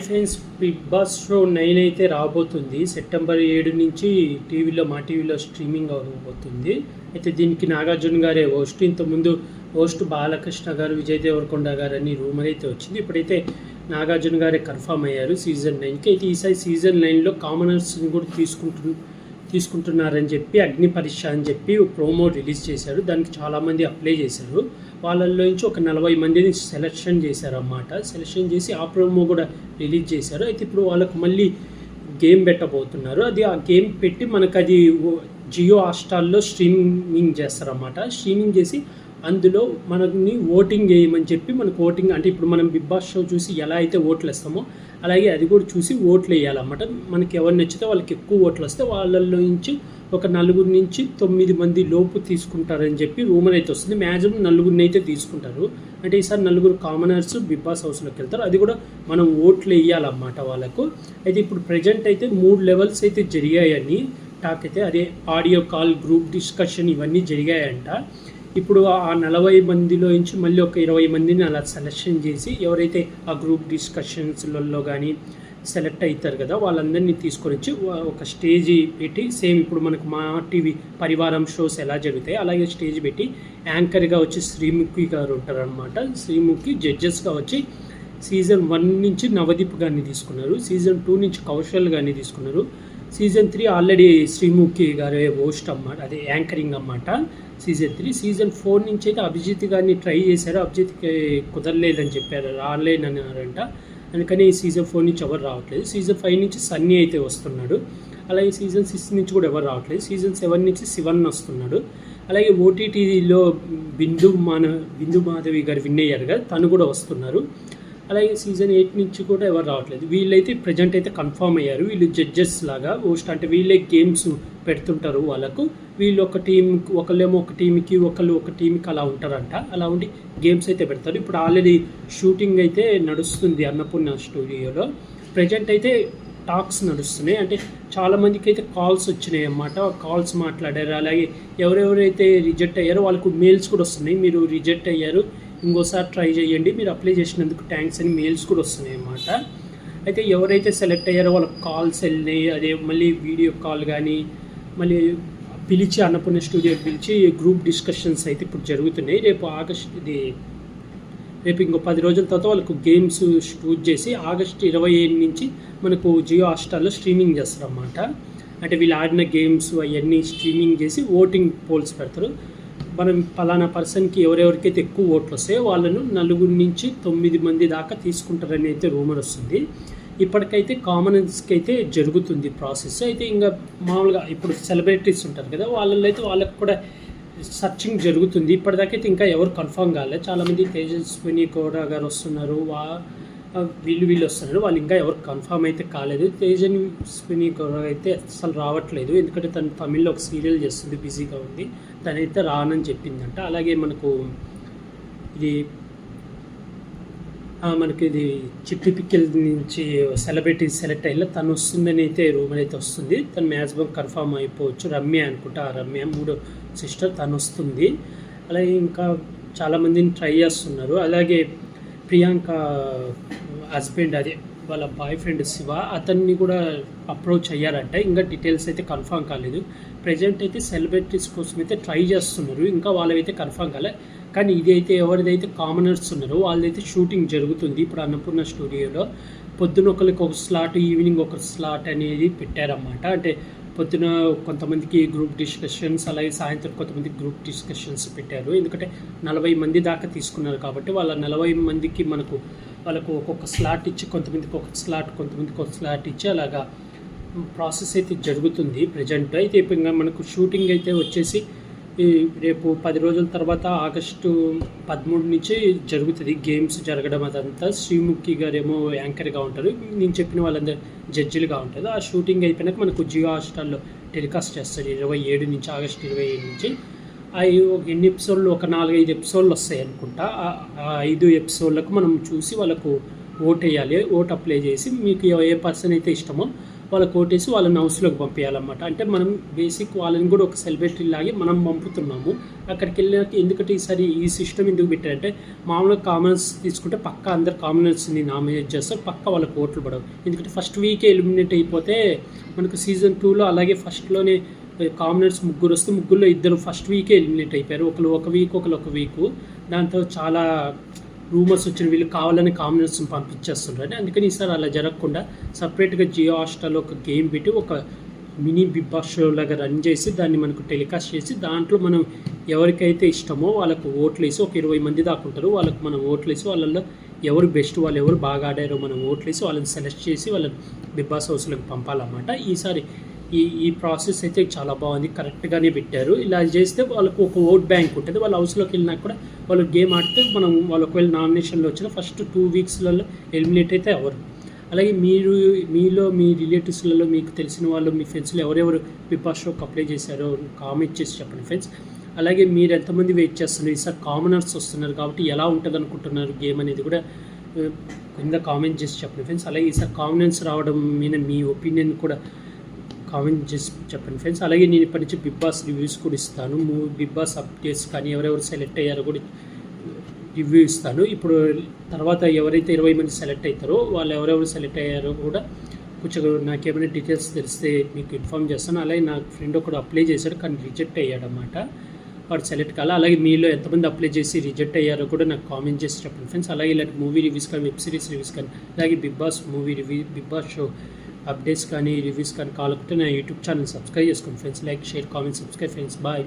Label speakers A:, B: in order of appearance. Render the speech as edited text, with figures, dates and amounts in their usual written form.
A: Friends, big Boss show 9 అయితే రాబోతుంది. September 7 నుంచి మా టీవీలో స్ట్రీమింగ్ అవబోతుంది. అయితే దీనికి నాగార్జున గారే హోస్ట్. ఇంతకుముందు హోస్ట్ బాలకృష్ణ గారు, విజయ్ దేవరకొండ గారు అని రూమర్ అయితే వచ్చింది. ఇప్పుడైతే నాగార్జున గారే కన్ఫర్మ్ అయ్యారు సీజన్ 9కి. అయితే ఈసారి సీజన్ 9లో కామనర్స్ని కూడా తీసుకుంటున్నారని చెప్పి అగ్ని పరీక్ష అని చెప్పి ప్రోమో రిలీజ్ చేశారు. దానికి చాలామంది అప్లై చేశారు. వాళ్ళల్లో నుంచి ఒక 40 మందిని సెలెక్షన్ చేశారన్నమాట. సెలెక్షన్ చేసి ఆ ప్రోమో కూడా రిలీజ్ చేశారు. అయితే ఇప్పుడు వాళ్ళకు మళ్ళీ గేమ్ పెట్టబోతున్నారు. ఆ గేమ్ పెట్టి మనకు అది జియో హాట్‌స్టార్‌లో స్ట్రీమింగ్ చేస్తారన్నమాట. స్ట్రీమింగ్ చేసి అందులో మనని ఓటింగ్ వేయమని చెప్పి మనకు ఓటింగ్ అంటే ఇప్పుడు మనం బిగ్ బాస్ షో చూసి ఎలా అయితే ఓట్లు వేస్తామో అలాగే అది కూడా చూసి ఓట్లు వేయాలన్నమాట. మనకి ఎవరు నచ్చితే వాళ్ళకి ఎక్కువ ఓట్లు వస్తే వాళ్ళల్లో నుంచి ఒక 4 నుంచి 9 మంది లోపు తీసుకుంటారని చెప్పి రూమర్ అయితే వస్తుంది. మ్యాక్సిమం 4 అయితే తీసుకుంటారు. అంటే ఈసారి 4 కామనర్స్ బిగ్ బాస్ హౌస్లోకి వెళ్తారు. అది కూడా మనం ఓట్లు వేయాలన్నమాట వాళ్ళకు. అయితే ఇప్పుడు ప్రజెంట్ అయితే 3 లెవెల్స్ అయితే జరిగాయని టాక్ అయితే. అదే ఆడియో కాల్, గ్రూప్ డిస్కషన్ ఇవన్నీ జరిగాయంట. ఇప్పుడు ఆ 40 మందిలో నుంచి మళ్ళీ ఒక 20 మందిని అలా సెలెక్షన్ చేసి ఎవరైతే ఆ గ్రూప్ డిస్కషన్స్లలో కానీ సెలెక్ట్ అవుతారు కదా వాళ్ళందరినీ తీసుకొని వచ్చి ఒక స్టేజ్ పెట్టి, సేమ్ ఇప్పుడు మనకు మా టీవీ పరివారం షోస్ ఎలా జరుగుతాయి అలాగే స్టేజ్ పెట్టి యాంకర్గా వచ్చి శ్రీముఖి గారు ఉంటారనమాట. శ్రీముఖి జడ్జెస్గా వచ్చి సీజన్ 1 నుంచి నవదీప్ గారిని తీసుకున్నారు. సీజన్ 2 నుంచి కౌశల్ గారిని తీసుకున్నారు. సీజన్ 3 ఆల్రెడీ శ్రీముఖి గారే హోస్ట్ అన్నమాట, అదే యాంకరింగ్ అన్నమాట సీజన్ 3. సీజన్ 4 నుంచి అయితే అభిజిత్ గారిని ట్రై చేశారు. అభిజిత్కి కుదరలేదని చెప్పారు, రాలేనన్నారంట. అందుకని సీజన్ 4 నుంచి ఎవరు రావట్లేదు. సీజన్ 5 నుంచి సన్నీ అయితే వస్తున్నాడు. అలాగే సీజన్ 6 నుంచి కూడా ఎవరు రావట్లేదు. సీజన్ 7 నుంచి శివన్ వస్తున్నాడు. అలాగే ఓటీటీలో బిందు మాధవి గారు విన్ అయ్యారు కదా, తను కూడా వస్తున్నారు. అలాగే సీజన్ 8 నుంచి కూడా ఎవరు రావట్లేదు. వీళ్ళైతే ప్రజెంట్ అయితే కన్ఫర్మ్ అయ్యారు. వీళ్ళు జడ్జెస్ లాగా హోస్ట్, అంటే వీళ్ళే గేమ్స్ పెడుతుంటారు వాళ్ళకు. వీళ్ళు ఒక టీం, ఒకళ్ళేమో ఒక టీంకి, ఒకళ్ళు ఒక టీంకి అలా ఉంటారంట. అలా ఉండి గేమ్స్ అయితే పెడతారు. ఇప్పుడు ఆల్రెడీ షూటింగ్ అయితే నడుస్తుంది అన్నపూర్ణ స్టూడియోలో. ప్రజెంట్ అయితే టాక్స్ నడుస్తున్నాయి. అంటే చాలామందికి అయితే కాల్స్ వచ్చినాయి అన్నమాట. కాల్స్ మాట్లాడారు. అలాగే ఎవరెవరైతే రిజెక్ట్ అయ్యారో వాళ్ళకు మెయిల్స్ కూడా వస్తున్నాయి. మీరు రిజెక్ట్ అయ్యారు, ఇంకోసారి ట్రై చేయండి, మీరు అప్లై చేసినందుకు థ్యాంక్స్ అని మెయిల్స్ కూడా వస్తున్నాయి అన్నమాట. అయితే ఎవరైతే సెలెక్ట్ అయ్యారో వాళ్ళకి కాల్స్ వెళ్ళినాయి. అదే మళ్ళీ వీడియో కాల్ కానీ మళ్ళీ పిలిచి అన్నపూర్ణ స్టూడియోకి పిలిచి గ్రూప్ డిస్కషన్స్ అయితే ఇప్పుడు జరుగుతున్నాయి. రేపు ఇంకో 10 రోజుల తర్వాత వాళ్ళకు గేమ్స్ షూట్ చేసి ఆగస్టు 27 నుంచి మనకు జియో హాట్‌స్టార్‌లో స్ట్రీమింగ్ చేస్తారన్నమాట. అంటే వీళ్ళు ఆడిన గేమ్స్ అవన్నీ స్ట్రీమింగ్ చేసి ఓటింగ్ పోల్స్ పెడతారు. మనం పలానా పర్సన్కి ఎవరెవరికైతే ఎక్కువ ఓట్లు వస్తాయో వాళ్ళను 4 నుంచి 9 మంది దాకా తీసుకుంటారని అయితే రూమర్ వస్తుంది. ఇప్పటికైతే కామనర్స్కి అయితే జరుగుతుంది ప్రాసెస్. అయితే ఇంకా మామూలుగా ఇప్పుడు సెలబ్రిటీస్ ఉంటారు కదా, వాళ్ళల్లో అయితే వాళ్ళకి కూడా సర్చింగ్ జరుగుతుంది. ఇప్పటిదాకైతే ఇంకా ఎవరు కన్ఫర్మ్ కాలేదు. చాలామంది తేజస్విని గౌడ గారు వస్తున్నారు, వీళ్ళు వస్తున్నారు. వాళ్ళు ఇంకా ఎవరు కన్ఫర్మ్ అయితే కాలేదు. తేజస్విని గౌడ అయితే అసలు రావట్లేదు, ఎందుకంటే తను తమిళ్లో ఒక సీరియల్ చేస్తుంది, బిజీగా ఉంది. తనైతే రానని చెప్పిందంట. అలాగే మనకి ఇది చిట్టి పిక్కిల్ నుంచి సెలబ్రిటీ సెలెక్ట్ అయ్యేలా తను వస్తుందని అయితే రూమర్ అయితే వస్తుంది. తను మ్యాక్సిమం కన్ఫర్మ్ అయిపోవచ్చు. రమ్య అనుకుంటా, ఆ రమ్య 3వ సిస్టర్, తను వస్తుంది. అలాగే ఇంకా చాలామందిని ట్రై చేస్తున్నారు. అలాగే ప్రియాంక హస్బెండ్, అదే వాళ్ళ బాయ్ ఫ్రెండ్ శివ, అతన్ని కూడా అప్రోచ్ అయ్యారంట. ఇంకా డీటెయిల్స్ అయితే కన్ఫర్మ్ కాలేదు. ప్రజెంట్ అయితే సెలబ్రిటీస్ కోసం అయితే ట్రై చేస్తున్నారు. ఇంకా వాళ్ళవైతే కన్ఫర్మ్ కాలే. కానీ ఇది అయితే ఎవరిదైతే కామనర్స్ ఉన్నారో వాళ్ళైతే షూటింగ్ జరుగుతుంది ఇప్పుడు అన్నపూర్ణ స్టూడియోలో. పొద్దున ఒకరికి ఒక స్లాట్, ఈవినింగ్ ఒక స్లాట్ అనేది పెట్టారన్నమాట. అంటే పొద్దున కొంతమందికి గ్రూప్ డిస్కషన్స్, అలాగే సాయంత్రం కొంతమందికి గ్రూప్ డిస్కషన్స్ పెట్టారు. ఎందుకంటే 40 మంది దాకా తీసుకున్నారు కాబట్టి వాళ్ళ 40 మందికి వాళ్ళకు ఒక్కొక్క స్లాట్ ఇచ్చి, కొంతమందికి ఒక స్లాట్ ఇచ్చి అలాగా ప్రాసెస్ అయితే జరుగుతుంది ప్రజెంట్. అయితే ఇప్పుడు మనకు షూటింగ్ అయితే వచ్చేసి రేపు 10 రోజుల తర్వాత ఆగస్టు 13 నుంచి జరుగుతుంది గేమ్స్ జరగడం. అదంతా శ్రీముఖి గారేమో యాంకర్గా ఉంటారు, నేను చెప్పిన వాళ్ళందరూ జడ్జిలుగా ఉంటారు. ఆ షూటింగ్ అయిపోయినాక మనకు జియో హాట్‌స్టార్‌లో టెలికాస్ట్ చేస్తారు 27 నుంచి, ఆగస్టు 27 నుంచి. ఎన్ని ఎపిసోడ్లు, ఒక 4-5 ఎపిసోడ్లు వస్తాయి అనుకుంటా. ఆ 5 ఎపిసోడ్లకు మనం చూసి వాళ్ళకు ఓట్ వేయాలి. ఓట్ అప్లై చేసి మీకు ఏ పర్సన్ అయితే ఇష్టమో వాళ్ళకి ఓటేసి వాళ్ళని హౌస్లోకి పంపించాలన్నమాట. అంటే మనం బేసిక్ వాళ్ళని కూడా ఒక సెలబ్రిటీ లాగే మనం పంపుతున్నాము. అక్కడికి వెళ్ళాక ఎందుకంటే ఈసారి ఈ సిస్టమ్ ఎందుకు పెట్టారంటే మామూలుగా కామనర్స్ తీసుకుంటే పక్క అందరు కామనర్స్ని నామినేట్ చేస్తారు, పక్క వాళ్ళకి ఓట్లు పడవు. ఎందుకంటే ఫస్ట్ వీకే ఎలిమినేట్ అయిపోతే మనకు సీజన్ 2లో అలాగే ఫస్ట్లోనే కామనర్స్ 3 వస్తే 3లో 2 ఫస్ట్ వీకే ఎలిమినేట్ అయిపోయారు. ఒకరు ఒక వీక్ ఒక వీకు. దాంతో చాలా రూమర్స్ వచ్చిన వీళ్ళు కావాలని కామనర్స్ని పంపించేస్తుంటారు. అందుకని ఈసారి అలా జరగకుండా సపరేట్గా జియో హాట్‌స్టార్‌లో ఒక గేమ్ పెట్టి ఒక మినీ బిగ్ బాస్ షో లాగా రన్ చేసి దాన్ని మనకు టెలికాస్ట్ చేసి దాంట్లో మనం ఎవరికైతే ఇష్టమో వాళ్ళకు ఓట్లేసి ఒక 20 మంది దాకా ఉంటారు. వాళ్ళకు మనం ఓట్లేసి వాళ్ళల్లో ఎవరు బెస్ట్, వాళ్ళు ఎవరు బాగా ఆడారో మనం ఓట్లేసి వాళ్ళని సెలెక్ట్ చేసి వాళ్ళని బిగ్ బాస్ హౌస్లోకి పంపాలన్నమాట. ఈసారి ఈ ప్రాసెస్ అయితే చాలా బాగుంది, కరెక్ట్గానే పెట్టారు. ఇలా చేస్తే వాళ్ళకు ఒక ఓట్ బ్యాంక్ ఉంటుంది. వాళ్ళ హౌస్లోకి వెళ్ళినా కూడా వాళ్ళు గేమ్ ఆడితే మనం వాళ్ళు ఒకవేళ నామినేషన్లో వచ్చిన ఫస్ట్ 2 వీక్స్లలో ఎలిమినేట్ అయితే అవ్వరు. అలాగే మీలో మీ రిలేటివ్స్లలో మీకు తెలిసిన వాళ్ళు మీ ఫ్రెండ్స్లో ఎవరెవరు బిగ్ బాస్ షోకి అప్లై చేశారో కామెంట్ చేసి చెప్పండి ఫ్రెండ్స్. అలాగే మీరు ఎంతమంది వెయిట్ చేస్తున్నారు, ఈసారి కామనర్స్ వస్తున్నారు కాబట్టి ఎలా ఉంటుంది అనుకుంటున్నారు గేమ్ అనేది కూడా కింద కామెంట్ చేసి చెప్పండి ఫ్రెండ్స్. అలాగే ఈసారి కామనర్స్ రావడం మీద మీ ఒపీనియన్ కూడా కామెంట్ చేసి చెప్పండి ఫ్రెండ్స్. అలాగే నేను ఇప్పటి నుంచి బిగ్ బాస్ రివ్యూస్ కూడా ఇస్తాను. బిగ్ బాస్ అప్డేట్స్ కానీ ఎవరెవరు సెలెక్ట్ అయ్యారో కూడా రివ్యూ ఇస్తాను. ఇప్పుడు తర్వాత ఎవరైతే 20 మంది సెలెక్ట్ అవుతారో వాళ్ళు ఎవరెవరు సెలెక్ట్ అయ్యారో కూడా కొంచెం నాకేమైనా డీటెయిల్స్ తెలిస్తే మీకు ఇన్ఫామ్ చేస్తాను. అలాగే నా ఫ్రెండ్ ఒకడు అప్లై చేశాడు కానీ రిజెక్ట్ అయ్యాడన్నమాట, వాడు సెలెక్ట్ కావాలి. అలాగే మీలో ఎంతమంది అప్లై చేసి రిజెక్ట్ అయ్యారో కూడా నాకు కామెంట్ చేసి చెప్పండి ఫ్రెండ్స్. అలాగే ఇలాంటి మూవీ రివ్యూస్ కానీ వెబ్ సిరీస్ రివ్యూస్ కానీ అలాగే Bigg Boss movie review Bigg Boss show updates కానీ రివ్యూస్ కానీ కావాలంటే నా యూట్యూబ్ ఛానల్ సబ్స్క్రైబ్ చేసుకోండి friends. Like share comment subscribe friends. Bye.